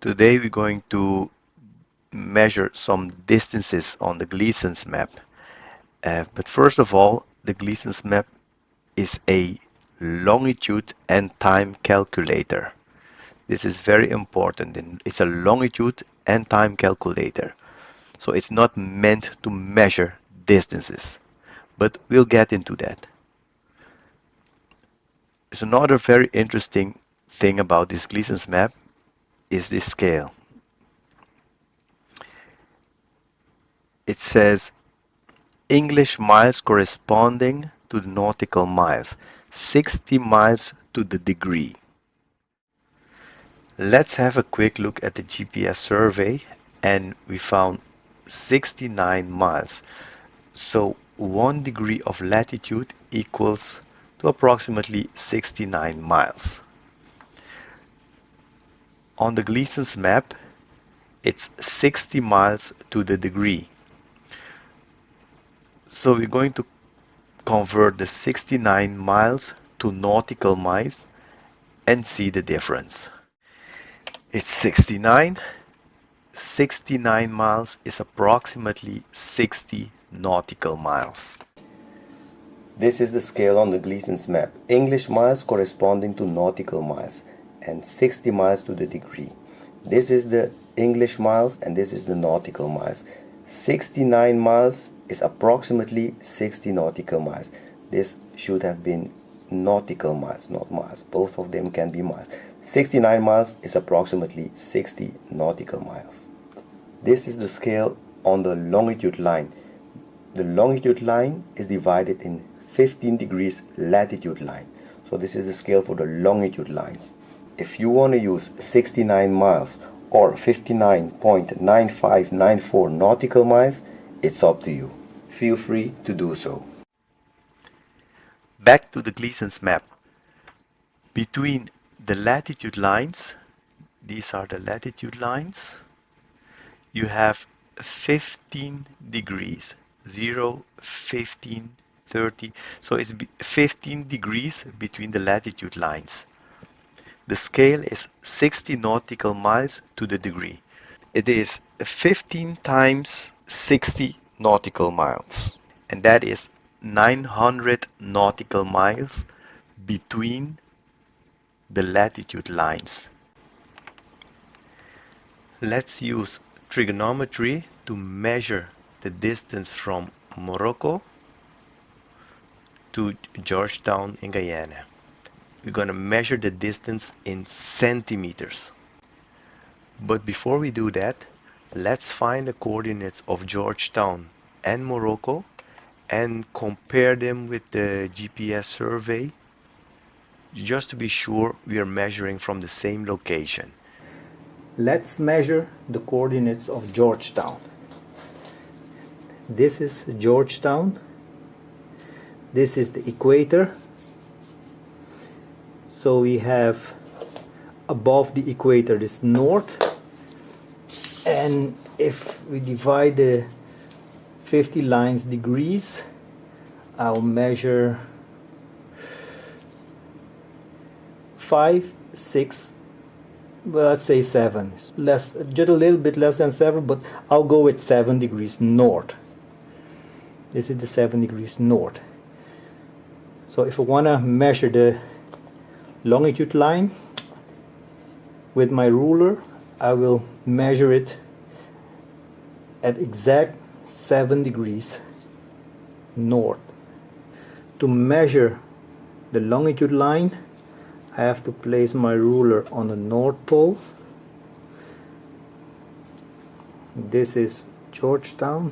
Today we're going to measure some distances on the Gleason's map. But first of all, the Gleason's map is a longitude and time calculator. This is very important, and it's a longitude and time calculator. So it's not meant to measure distances, but we'll get into that. There's another very interesting thing about this Gleason's map is this scale. It says English miles corresponding to the nautical miles, 60 miles to the degree. Let's have a quick look at the GPS survey, and we found 69 miles. So 1 degree of latitude equals to approximately 69 miles. On the Gleason's map, it's 60 miles to the degree. So we're going to convert the 69 miles to nautical miles and see the difference. It's 69. 69 miles is approximately 60 nautical miles. This is the scale on the Gleason's map. English miles corresponding to nautical miles and 60 miles to the degree. This is the English miles and this is the nautical miles. 69 miles is approximately 60 nautical miles. This should have been nautical miles, not miles. Both of them can be miles. 69 miles is approximately 60 nautical miles. This is the scale on the longitude line. The longitude line is divided in 15 degrees latitude line. So this is the scale for the longitude lines. If you want to use 69 miles or 59.9594 nautical miles, it's up to you. Feel free to do so. Back to the Gleason's map. Between the latitude lines, these are the latitude lines, you have 15 degrees, 0, 15, 30, so it's 15 degrees between the latitude lines. The scale is 60 nautical miles to the degree. It is 15 times 60 nautical miles, and that is 900 nautical miles between the latitude lines. Let's use trigonometry to measure the distance from Morocco to Georgetown in Guyana. We're going to measure the distance in centimeters. But before we do that, let's find the coordinates of Georgetown and Morocco and compare them with the GPS survey, just to be sure we are measuring from the same location. Let's measure the coordinates of Georgetown. This is Georgetown. This is the equator. So we have above the equator this north, and if we divide the 50 lines degrees, I'll measure 5, 6, well, let's say 7, less, just a little bit less than 7, but I'll go with 7 degrees north. This is the 7 degrees north. So if I want to measure the longitude line with my ruler, I will measure it at exact 7 degrees north. To measure the longitude line, I have to place my ruler on the North Pole. This is Georgetown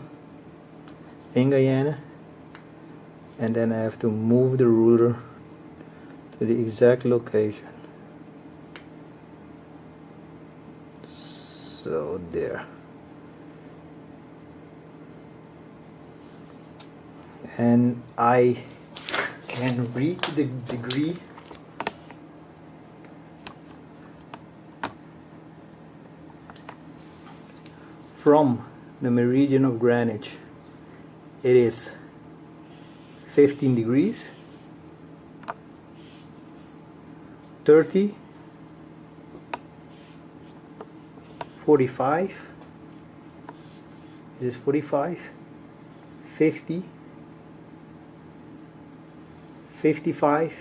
in Guyana, and then I have to move the ruler to the exact location. So there. And I can read the degree from the meridian of Greenwich. It is 15 degrees, 30, 45, this is 45, 50, 55,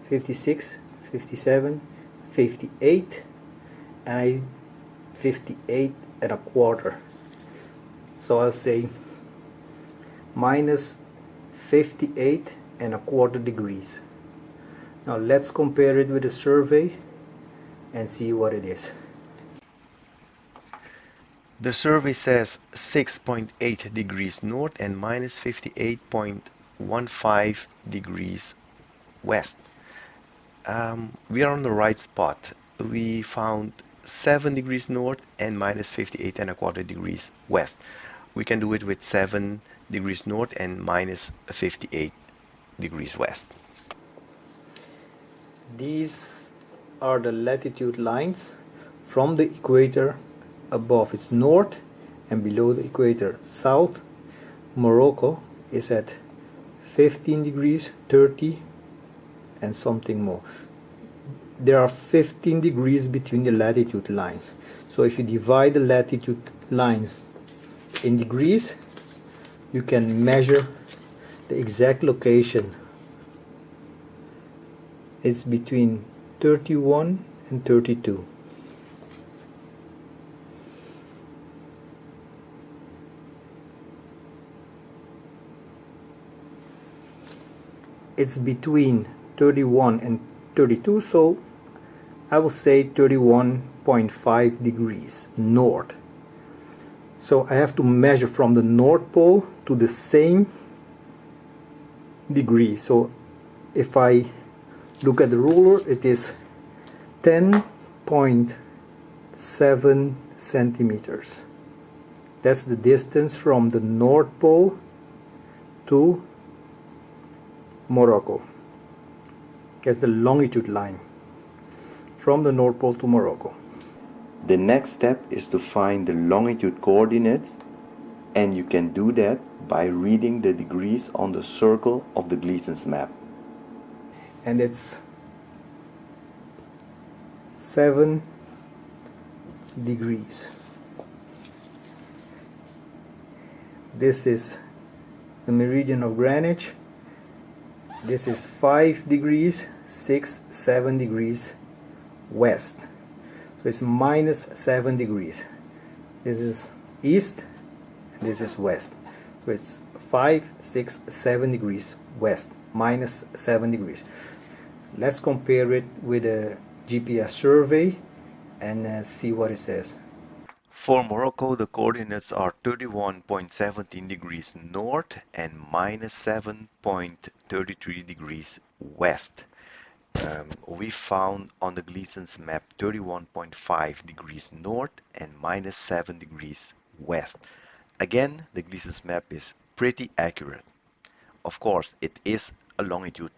56, 57, 58, and 58 and a quarter. So I'll say minus 58 and a quarter degrees. Now let's compare it with the survey and see what it is. The survey says 6.8 degrees north and minus 58.15 degrees west. We are on the right spot. We found 7 degrees north and minus 58 and a quarter degrees west. We can do it with 7 degrees north and minus 58 degrees west. These are the latitude lines from the equator. Above it's north and below the equator south. Morocco is at 15 degrees, 30 and something more. There are 15 degrees between the latitude lines. So if you divide the latitude lines in degrees, you can measure the exact location. It's between 31 and 32. It's between 31 and 32, so I will say 31.5 degrees north. So I have to measure from the North Pole to the same degree. So if I look at the ruler, it is 10.7 centimeters. That's the distance from the North Pole to Morocco. That's the longitude line from the North Pole to Morocco. The next step is to find the longitude coordinates, and you can do that by reading the degrees on the circle of the Gleason's map. And it's 7 degrees. This is the meridian of Greenwich. This is 5 degrees, 6, 7 degrees west. So it's minus 7 degrees. This is east and this is west. So it's 5, 6, 7 degrees west, minus 7 degrees. Let's compare it with a GPS survey and see what it says. For Morocco, the coordinates are 31.17 degrees north and minus 7.33 degrees west. We found on the Gleason's map 31.5 degrees north and minus 7 degrees west. Again, the Gleason's map is pretty accurate. Of course, it is a longitude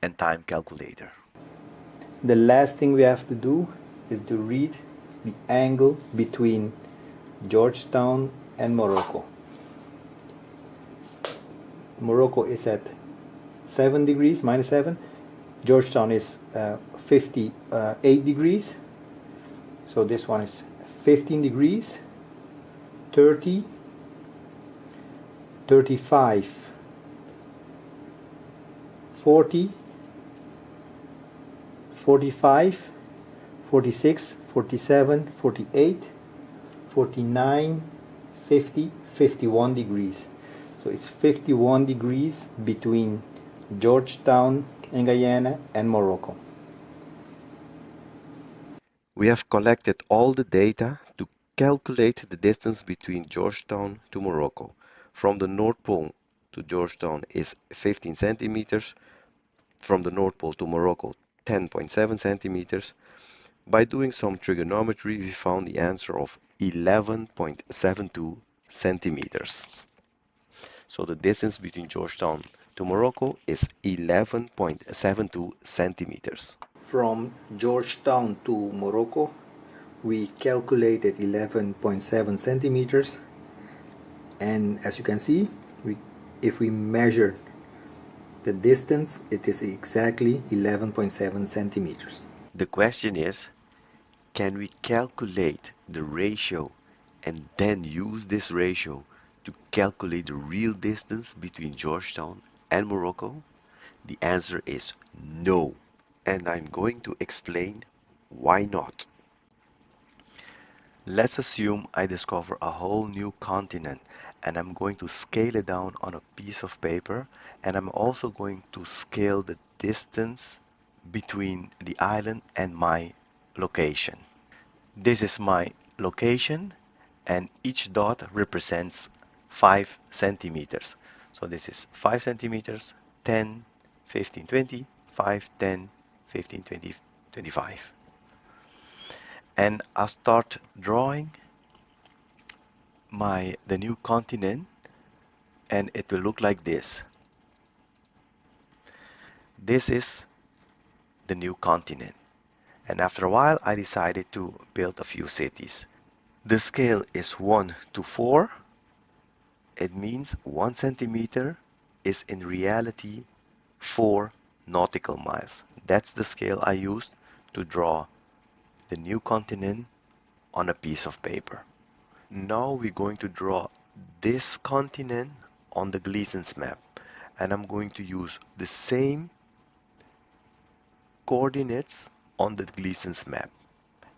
and time calculator. The last thing we have to do is to read the angle between Georgetown and Morocco. Morocco is at 7 degrees, minus 7. Georgetown is 58 degrees. So this one is 15 degrees, 30, 35, 40, 45, 46, 47, 48, 49, 50, 51 degrees. So it's 51 degrees between Georgetown in Guyana and Morocco. We have collected all the data to calculate the distance between Georgetown to Morocco. From the North Pole to Georgetown is 15 centimeters. From the North Pole to Morocco, 10.7 centimeters. By doing some trigonometry, we found the answer of 11.72 centimeters. So the distance between Georgetown to Morocco is 11.72 centimeters. From Georgetown to Morocco, we calculated 11.7 centimeters, and as you can see, if we measure the distance, it is exactly 11.7 centimeters. The question is, can we calculate the ratio and then use this ratio to calculate the real distance between Georgetown and Morocco? The answer is no. And I'm going to explain why not. Let's assume I discover a whole new continent and I'm going to scale it down on a piece of paper, and I'm also going to scale the distance between the island and my location. This is my location and each dot represents 5 centimeters. So this is 5 centimeters, 10, 15, 20, 5, 10, 15, 20, 25. And I'll start drawing the new continent, and it will look like this. This is the new continent. And after a while, I decided to build a few cities. The scale is 1 to 4. It means 1 centimeter is in reality 4 nautical miles. That's the scale I used to draw the new continent on a piece of paper. Now we're going to draw this continent on the Gleason's map, and I'm going to use the same coordinates on the Gleason's map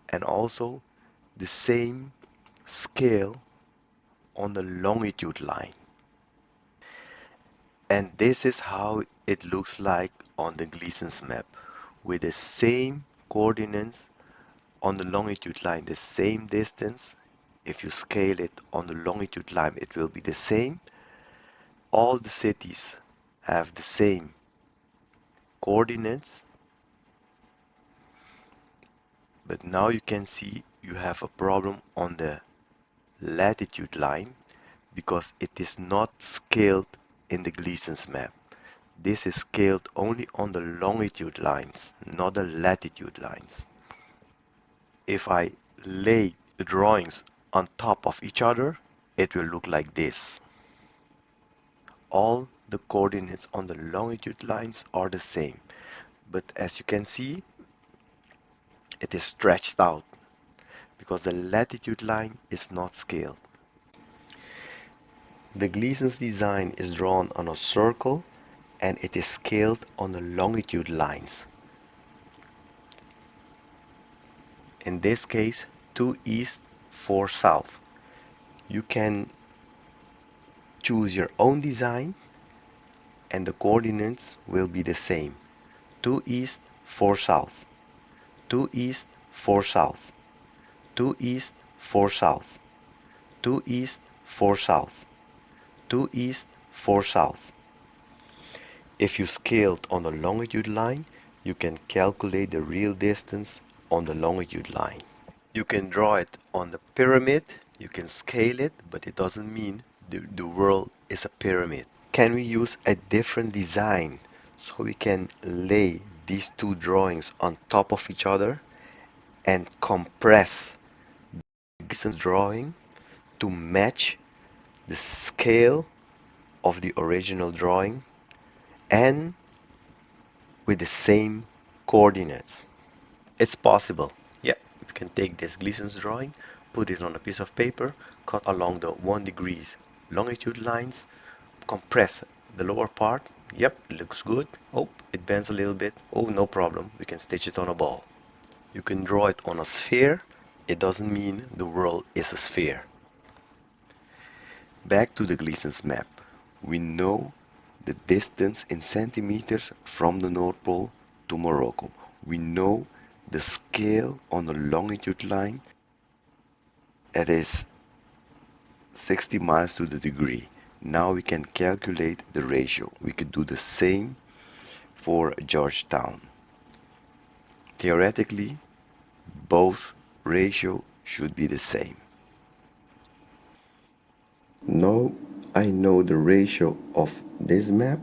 and also the same scale on the longitude line. And this is how it looks like on the Gleason's map, with the same coordinates on the longitude line, the same distance. If you scale it on the longitude line, it will be the same. All the cities have the same coordinates, but now you can see you have a problem on the latitude line because it is not scaled in the Gleason's map. This is scaled only on the longitude lines, not the latitude lines. If I lay the drawings on top of each other, it will look like this. All the coordinates on the longitude lines are the same, but as you can see, it is stretched out because the latitude line is not scaled. The Gleason's design is drawn on a circle and it is scaled on the longitude lines. In this case, 2 east, 4 south. You can choose your own design and the coordinates will be the same. 2 east, 4 south. 2 east, 4 south. 2 east, 4 south. 2 east, 4 south. 2 east, 4 south. If you scaled on the longitude line, you can calculate the real distance on the longitude line. You can draw it on the pyramid, you can scale it, but it doesn't mean the world is a pyramid. Can we use a different design so we can lay these two drawings on top of each other and compress this drawing to match the scale of the original drawing and with the same coordinates? It's possible. Yeah, you can take this Gleason's drawing, put it on a piece of paper, cut along the 1 degrees longitude lines, compress the lower part. Yep, it looks good. Oh, it bends a little bit. Oh, no problem. We can stitch it on a ball. You can draw it on a sphere. It doesn't mean the world is a sphere. Back to the Gleason's map. We know the distance in centimeters from the North Pole to Morocco. We know the scale on the longitude line. It is 60 miles to the degree. Now we can calculate the ratio. We could do the same for Georgetown. Theoretically, both ratio should be the same. Now I know the ratio of this map,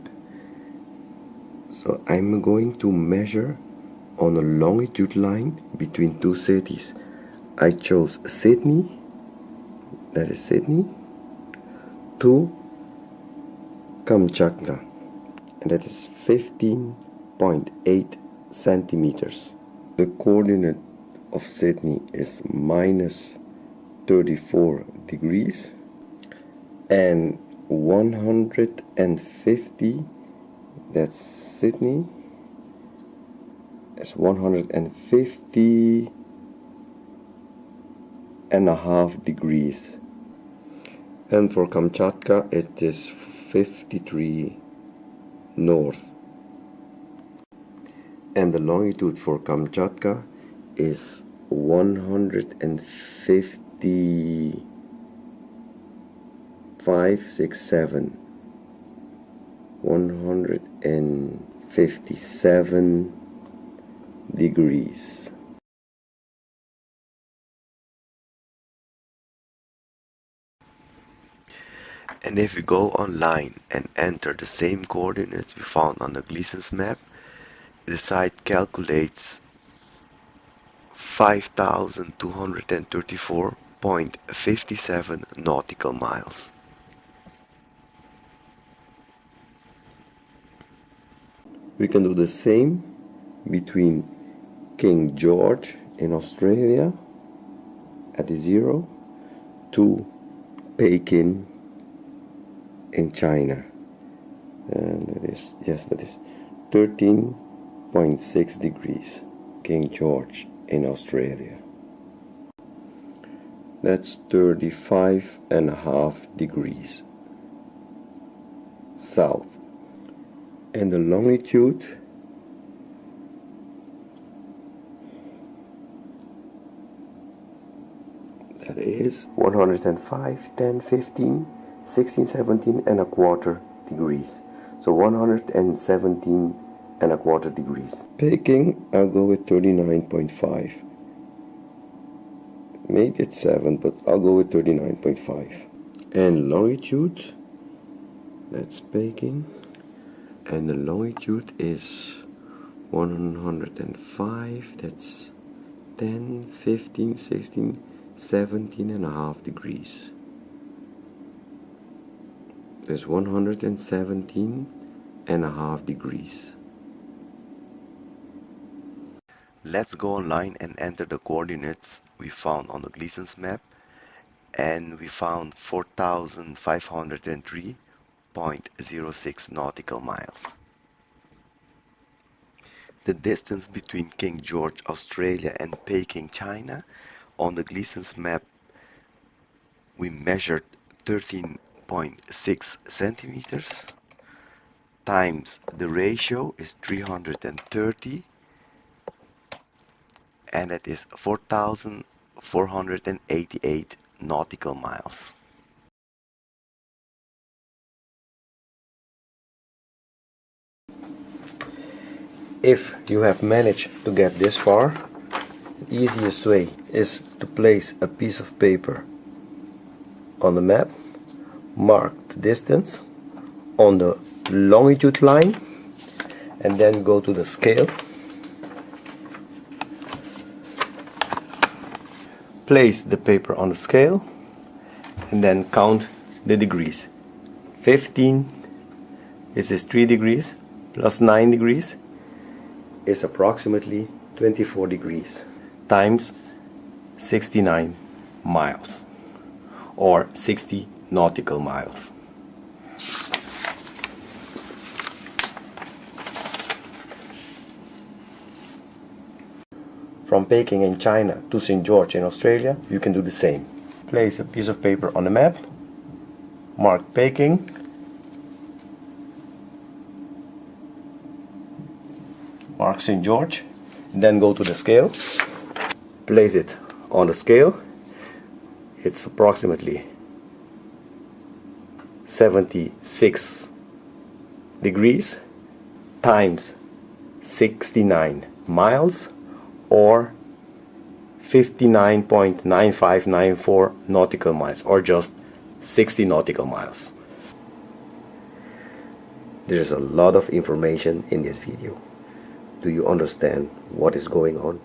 so I'm going to measure on a longitude line between two cities. I chose Sydney, that is Sydney, to Kamchatka, and that is 15.8 centimeters. The coordinate of Sydney is minus 34 degrees, and 150, that's Sydney, is 150 and a half degrees, and for Kamchatka it is 53 north, and the longitude for Kamchatka is 157 degrees. And if we go online and enter the same coordinates we found on the Gleason's map, the site calculates 5,234.57 nautical miles. We can do the same between King George in Australia at the 0 to Peking in China, and that is 13.6 degrees. King George in Australia, that's 35.5 degrees south, and the longitude that is 105, 10, 15, 16, 17 and a quarter degrees. So 117 and a quarter degrees. Peking, I'll go with 39.5. Maybe it's 7, but I'll go with 39.5. And longitude, that's Peking. And the longitude is 105, that's 10, 15, 16, 17 and a half degrees. There's 117 and a half degrees. Let's go online and enter the coordinates we found on the Gleason's map, and we found 4,503.06 nautical miles. The distance between King George, Australia and Peking, China, on the Gleason's map we measured 13.6 centimeters times the ratio is 330, and it is 4,488 nautical miles. If you have managed to get this far, the easiest way is to place a piece of paper on the map, mark the distance on the longitude line, and then go to the scale, place the paper on the scale, and then count the degrees. 15, this is 3 degrees, plus 9 degrees is approximately 24 degrees, times 69 miles, or 60 nautical miles. From Peking in China to St. George in Australia, you can do the same. Place a piece of paper on the map, mark Peking, mark St. George, then go to the scale, place it on the scale. It's approximately 76 degrees times 69 miles, or 59.9594 nautical miles, or just 60 nautical miles. There's a lot of information in this video. Do you understand what is going on?